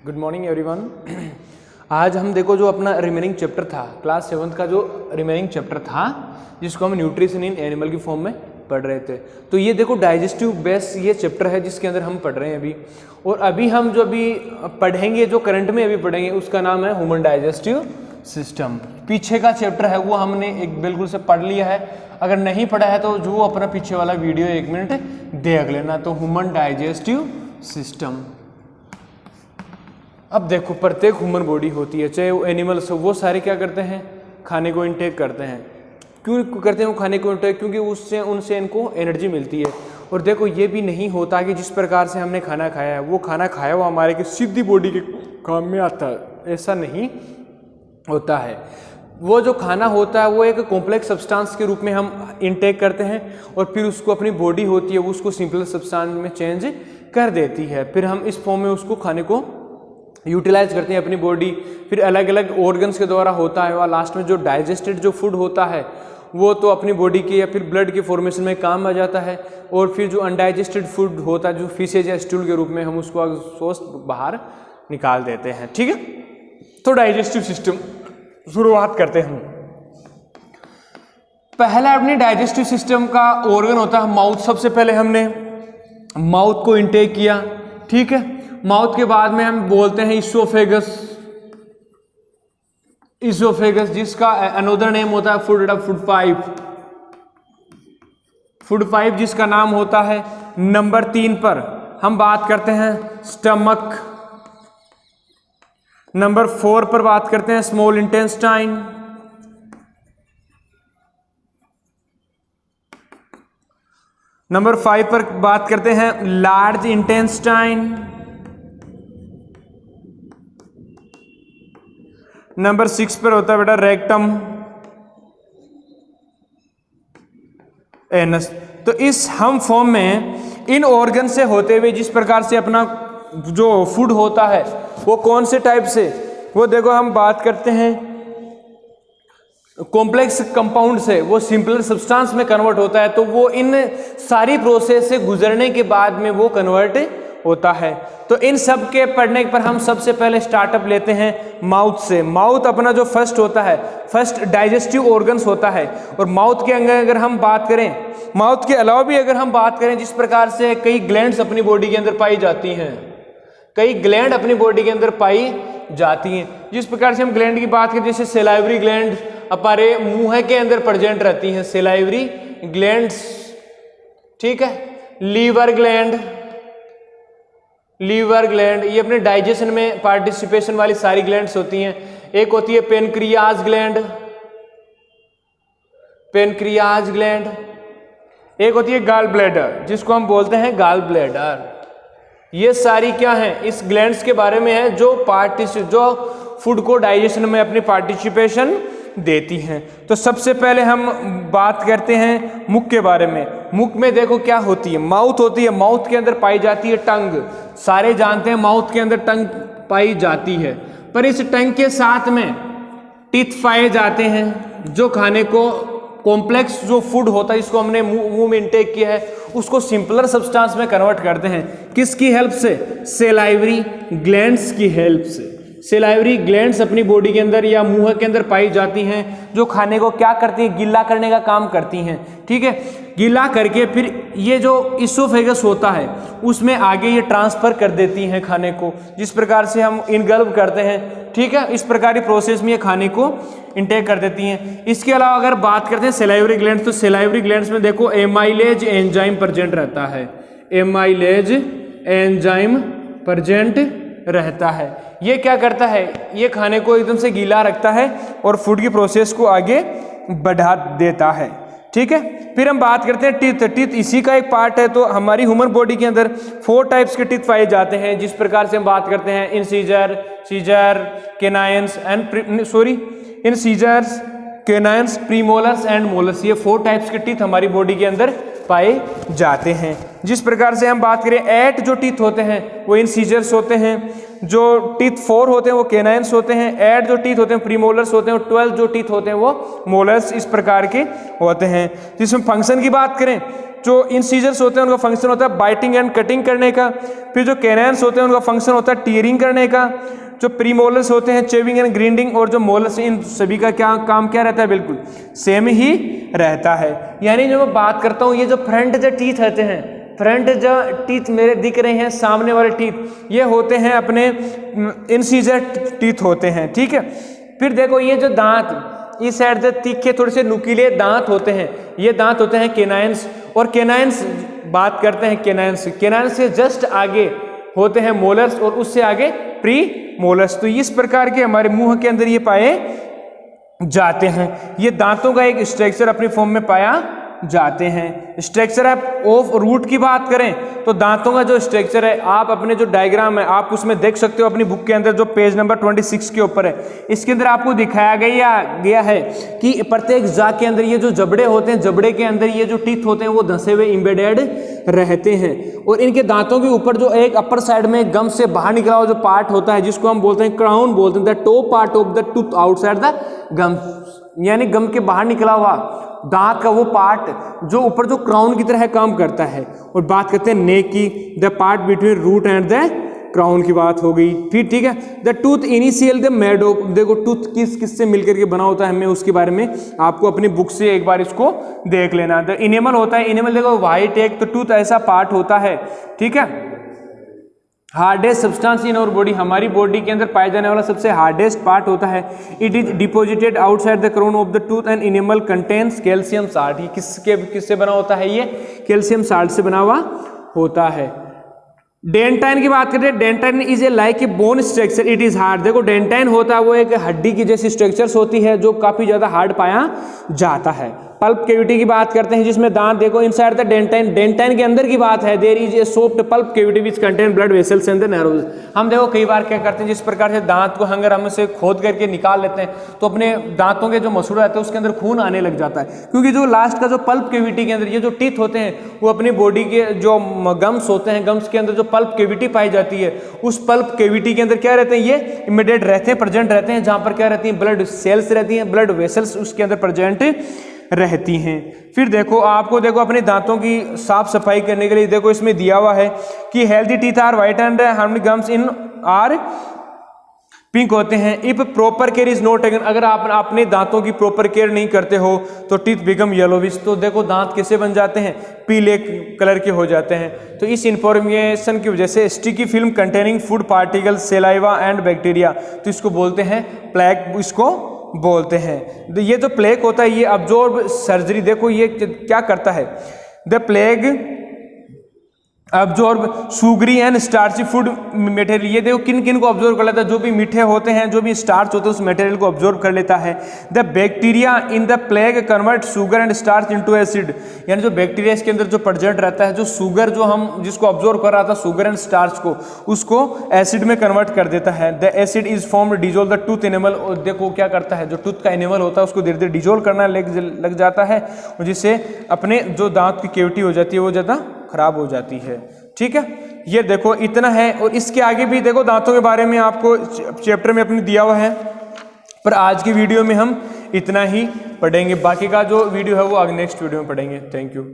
Good morning everyone. आज हम देखो जो अपना रिमेनिंग चैप्टर था क्लास 7th का जो रिमेनिंग चैप्टर था जिसको हम न्यूट्रिशन इन एनिमल की फॉर्म में पढ़ रहे थे। तो ये देखो डाइजेस्टिव बेस ये चैप्टर है जिसके अंदर हम पढ़ रहे हैं अभी। और अभी हम जो अभी पढ़ेंगे जो करंट में अभी पढ़ेंगे उसका नाम है ह्यूमन डाइजेस्टिव सिस्टम। पीछे का चैप्टर है वो हमने एक बिल्कुल से पढ़ लिया है। अगर नहीं पढ़ा है तो जो अपना पीछे वाला वीडियो 1 मिनट देख लेना। तो ह्यूमन डाइजेस्टिव सिस्टम। अब देखो प्रत्येक ह्यूमन बॉडी होती है चाहे वो एनिमल्स हो, वो सारे क्या करते हैं, खाने को इंटेक करते हैं। क्यों करते हैं वो खाने को इंटेक? क्योंकि उससे उनसे इनको एनर्जी मिलती है। और देखो ये भी नहीं होता कि जिस प्रकार से हमने खाना खाया है वो खाना खाया हुआ हमारे की सीधी बॉडी के काम में आता है, ऐसा नहीं होता है। वो जो खाना होता है वो एक कॉम्प्लेक्स सब्सटेंस के रूप में हम इंटेक करते हैं और फिर उसको अपनी बॉडी होती है वो उसको सिंपल सब्सटेंस में चेंज कर देती है। फिर हम इस फॉर्म में उसको खाने को यूटिलाइज करते हैं अपनी बॉडी। फिर अलग अलग ऑर्गन्स के द्वारा होता है और लास्ट में जो डाइजेस्टेड जो फूड होता है वो तो अपनी बॉडी के या फिर ब्लड के फॉर्मेशन में काम आ जाता है। और फिर जो अनडाइजेस्टेड फूड होता है जो फीसेज या स्टूल के रूप में हम उसको एग्जॉस्ट बाहर निकाल देते हैं। ठीक है, तो डाइजेस्टिव सिस्टम शुरुआत करते हैं। पहला अपने डाइजेस्टिव सिस्टम का ऑर्गन होता है माउथ। सबसे पहले हमने माउथ को इंटेक किया। ठीक है, माउथ के बाद में हम बोलते हैं इसोफेगस। इसोफेगस जिसका अनदर नेम होता है फूड पाइप। फूड पाइप जिसका नाम होता है। नंबर 3 पर हम बात करते हैं स्टमक। नंबर 4 पर बात करते हैं स्मॉल इंटेस्टाइन। नंबर 5 पर बात करते हैं लार्ज इंटेस्टाइन। नंबर 6 पर होता है बेटा रेक्टम एनस। तो इस हम फॉर्म में इन ऑर्गन से होते हुए जिस प्रकार से अपना जो फूड होता है वो कौन से टाइप से, वो देखो हम बात करते हैं कॉम्प्लेक्स कंपाउंड से, वो सिंपल सब्सटेंस में कन्वर्ट होता है। तो वो इन सारी प्रोसेस से गुजरने के बाद में वो कन्वर्ट होता है। तो इन सब के पढ़ने पर हम सबसे पहले स्टार्टअप लेते हैं माउथ से। माउथ अपना जो फर्स्ट होता है, फर्स्ट डाइजेस्टिव ऑर्गन्स होता है। और माउथ के अंदर अगर हम बात करें, माउथ के अलावा भी अगर हम बात करें जिस प्रकार से कई ग्लैंड्स अपनी बॉडी के अंदर पाई जाती हैं, कई ग्लैंड अपनी बॉडी के अंदर पाई जाती हैं। जिस प्रकार से हम ग्लैंड की बात करें जैसे सेलाइवरी ग्लैंड हमारे मुंह के अंदर प्रेजेंट रहती हैं, सेलाइवरी ग्लैंड्स। ठीक है, लीवर ग्लैंड, लीवर ग्लैंड ये अपने डाइजेशन में पार्टिसिपेशन वाली सारी ग्लैंड्स होती हैं। एक होती है पेनक्रियाज ग्लैंड, पेनक्रियाज ग्लैंड। एक होती है गॉल ब्लैडर जिसको हम बोलते हैं गॉल ब्लैडर। ये सारी क्या हैं, इस ग्लैंड्स के बारे में है जो फूड को डाइजेशन में अपनी पार्टिसिपेशन देती हैं। तो सबसे पहले हम बात करते हैं मुख के बारे में। मुख में देखो क्या होती है, माउथ होती है। माउथ के अंदर पाई जाती है टंग। सारे जानते हैं माउथ के अंदर टंग पाई जाती है। पर इस टंग के साथ में टीथ पाए जाते हैं जो खाने को कॉम्प्लेक्स जो फूड होता है इसको हमने मुंह में इंटेक किया है उसको सिंपलर सब्सटेंस में कन्वर्ट करते हैं। किसकी हेल्प से? सेलाइवरी ग्लैंड्स की हेल्प से। सेलाइवरी ग्लैंड्स अपनी बॉडी के अंदर या मुंह के अंदर पाई जाती हैं जो खाने को क्या करती हैं, गीला करने का काम करती हैं। ठीक है, गीला करके फिर ये जो इसोफेगस होता है उसमें आगे ये ट्रांसफर कर देती हैं खाने को, जिस प्रकार से हम इनगल्ब करते हैं। ठीक है, इस प्रकार की प्रोसेस में ये खाने को इंटेक कर देती हैं। इसके अलावा अगर बात करते हैं सेलाइवरी ग्लैंड्स, तो सेलाइवरी ग्लैंड्स में देखो एमाइलेज एंजाइम प्रेजेंट रहता है। एमाइलेज एंजाइम प्रेजेंट रहता है। ये क्या करता है, ये खाने को एकदम से गीला रखता है और फूड की प्रोसेस को आगे बढ़ा देता है। ठीक है, फिर हम बात करते हैं टीथ। टीथ इसी का एक पार्ट है। तो हमारी ह्यूमन बॉडी के अंदर 4 टाइप्स के टीथ पाए जाते हैं। जिस प्रकार से हम बात करते हैं incisor, scissor, canines and incisors, canines, premolars and molars. ये 4 टाइप्स के टीथ हमारी बॉडी के अंदर पाए जाते हैं। जिस प्रकार से हम बात करें 8 जो टीथ होते हैं वो इंसीजर्स होते हैं, जो टीथ 4 होते हैं वो केनाइंस होते हैं, 8 जो टीथ होते हैं प्रीमोलर्स होते हैं और 12 जो टीथ होते हैं वो मोलर्स इस प्रकार के होते हैं। जिसमें फंक्शन की बात करें जो इंसीजर्स होते हैं उनका फंक्शन होता है बाइटिंग एंड कटिंग करने का। फिर जो कैनान्स होते हैं उनका फंक्शन होता है टीयरिंग करने का। जो प्रीमोलर्स होते हैं चेविंग एंड ग्राइंडिंग, और जो मोलर्स, इन सभी का क्या काम क्या रहता है, बिल्कुल सेम ही रहता है। यानी जो मैं बात करता हूँ, ये जो फ्रंट जो टीथ रहते हैं, फ्रंट जो टीथ मेरे दिख रहे हैं सामने वाले टीथ, ये होते हैं अपने इंसीजर टीथ होते हैं, ठीक है। फिर देखो ये जो दांत इस साइड से तीखे थोड़े से नुकीले दांत होते हैं, ये दांत होते हैं केनाइन्स। और केनाइन्स बात करते हैं केनाइन्स, केनाइन्स से जस्ट आगे होते हैं मोलर्स और उससे आगे प्री मोलर्स। तो इस प्रकार के हमारे मुंह के अंदर ये पाए जाते हैं। ये दांतों का एक स्ट्रक्चर अपनी फॉर्म में पाया जाते हैं। स्ट्रक्चर ऑफ रूट की बात करें तो दांतों का जो स्ट्रक्चर है, आप अपने जो डायग्राम है आप उसमें देख सकते हो अपनी बुक के अंदर, जो पेज नंबर 26 के ऊपर है। इसके अंदर आपको दिखाया गया है कि प्रत्येक जा के अंदर ये जो जबड़े होते हैं, जबड़े के अंदर ये जो टीथ होते हैं वो धंसे हुए इम्बेडेड रहते हैं। और इनके दांतों के ऊपर जो एक अपर साइड में गम से बाहर निकला हुआ जो पार्ट होता है, जिसको हम बोलते हैं क्राउन बोलते हैं, the top part of the tooth outside the gum, यानी गम के बाहर निकला हुआ दांत का वो पार्ट जो ऊपर जो क्राउन की तरह काम करता है। और बात करते हैं नेक की, the part between root and the crown की बात हो गई। फिर ठीक है, the tooth initial the made of, देखो टूथ किस से मिलकर के बना होता है, हमें उसके बारे में आपको अपनी बुक से एक बार इसको देख लेना। द इनेमल होता है, इनेमल देखो व्हाइट एक तो टूथ ऐसा पार्ट होता है, ठीक है, हार्डेस्ट सब्सटेंस इन और बॉडी, हमारी बॉडी के अंदर पाया जाने वाला सबसे हार्डेस्ट पार्ट होता है। It is deposited outside the crown of the tooth and enamel contains calcium salt. ये किससे बना होता है, ये कैल्शियम साल्ट से बना हुआ होता है। डेंटाइन की बात करें, dentine is a like a bone structure, it is hard. देखो डेंटाइन होता है वो एक हड्डी की जैसी स्ट्रक्चर्स होती है जो काफी ज्यादा हार्ड पाया जाता है। पल्प कैविटी की बात करते हैं जिसमें दांत, देखो इनसाइड द डेंटाइन, डेंटाइन के अंदर की बात है, there is a soft pulp cavity which contain blood vessels and the nerves. हम देखो कई बार क्या करते हैं, जिस प्रकार से दांत को अगर हम उसे खोद करके निकाल लेते हैं तो अपने दांतों के जो मसूड़े रहते हैं उसके अंदर खून आने लग जाता है, क्योंकि जो लास्ट का जो पल्प कैविटी के अंदर ये जो टीथ होते हैं वो अपनी बॉडी के जो गम्स होते हैं, गम्स के अंदर जो पल्प कैविटी पाई जाती है, उस पल्प कैविटी के अंदर क्या रहते हैं, ये इमिडिएट रहते हैं, प्रेजेंट रहते हैं, जहां पर क्या रहती है, ब्लड सेल्स रहती हैं, ब्लड वेसल्स उसके अंदर प्रेजेंट रहती हैं। फिर देखो आपको देखो अपने दांतों की साफ सफाई करने के लिए देखो इसमें दिया हुआ है कि healthy teeth are white and harmony gums in are pink होते हैं। If proper care is not taken, अगर आप अपने दांतों की प्रॉपर केयर नहीं करते हो तो टीथ बिकम येलोविश, तो देखो दांत कैसे बन जाते हैं, पीले कलर के हो जाते हैं। तो इस इंफॉर्मेशन की वजह से sticky film containing food particles, saliva and bacteria, तो इसको बोलते हैं प्लेक, इसको बोलते हैं। तो ये जो प्लेक होता है ये अब्जॉर्ब सर्जरी, देखो ये क्या करता है, the plaque absorb sugary and starchy food material, ये देखो किन किन को अब्जॉर्ब कर लेता है, जो भी मीठे होते हैं, जो भी स्टार्च होते हैं उस मटेरियल को अब्जॉर्ब कर लेता है। The bacteria in the plague convert sugar and starch into acid, यानी जो बैक्टीरिया इसके अंदर जो प्रेजेंट रहता है, जो शुगर जो हम जिसको अब्जॉर्ब कर रहा था शुगर एंड स्टार्च को, उसको एसिड में कन्वर्ट कर देता है। The acid is formed dissolve the tooth animal, और देखो क्या करता है, जो टूथ का एनिमल होता है उसको धीरे धीरे डिजोल्व करना लग जाता है, और जिससे अपने जो दांत की कैविटी हो जाती है वो ज़्यादा खराब हो जाती है। ठीक है, ये देखो इतना है, और इसके आगे भी देखो दांतों के बारे में आपको चैप्टर में अपने दिया हुआ है, पर आज की वीडियो में हम इतना ही पढ़ेंगे, बाकी का जो वीडियो है वो आगे नेक्स्ट वीडियो में पढ़ेंगे। Thank you.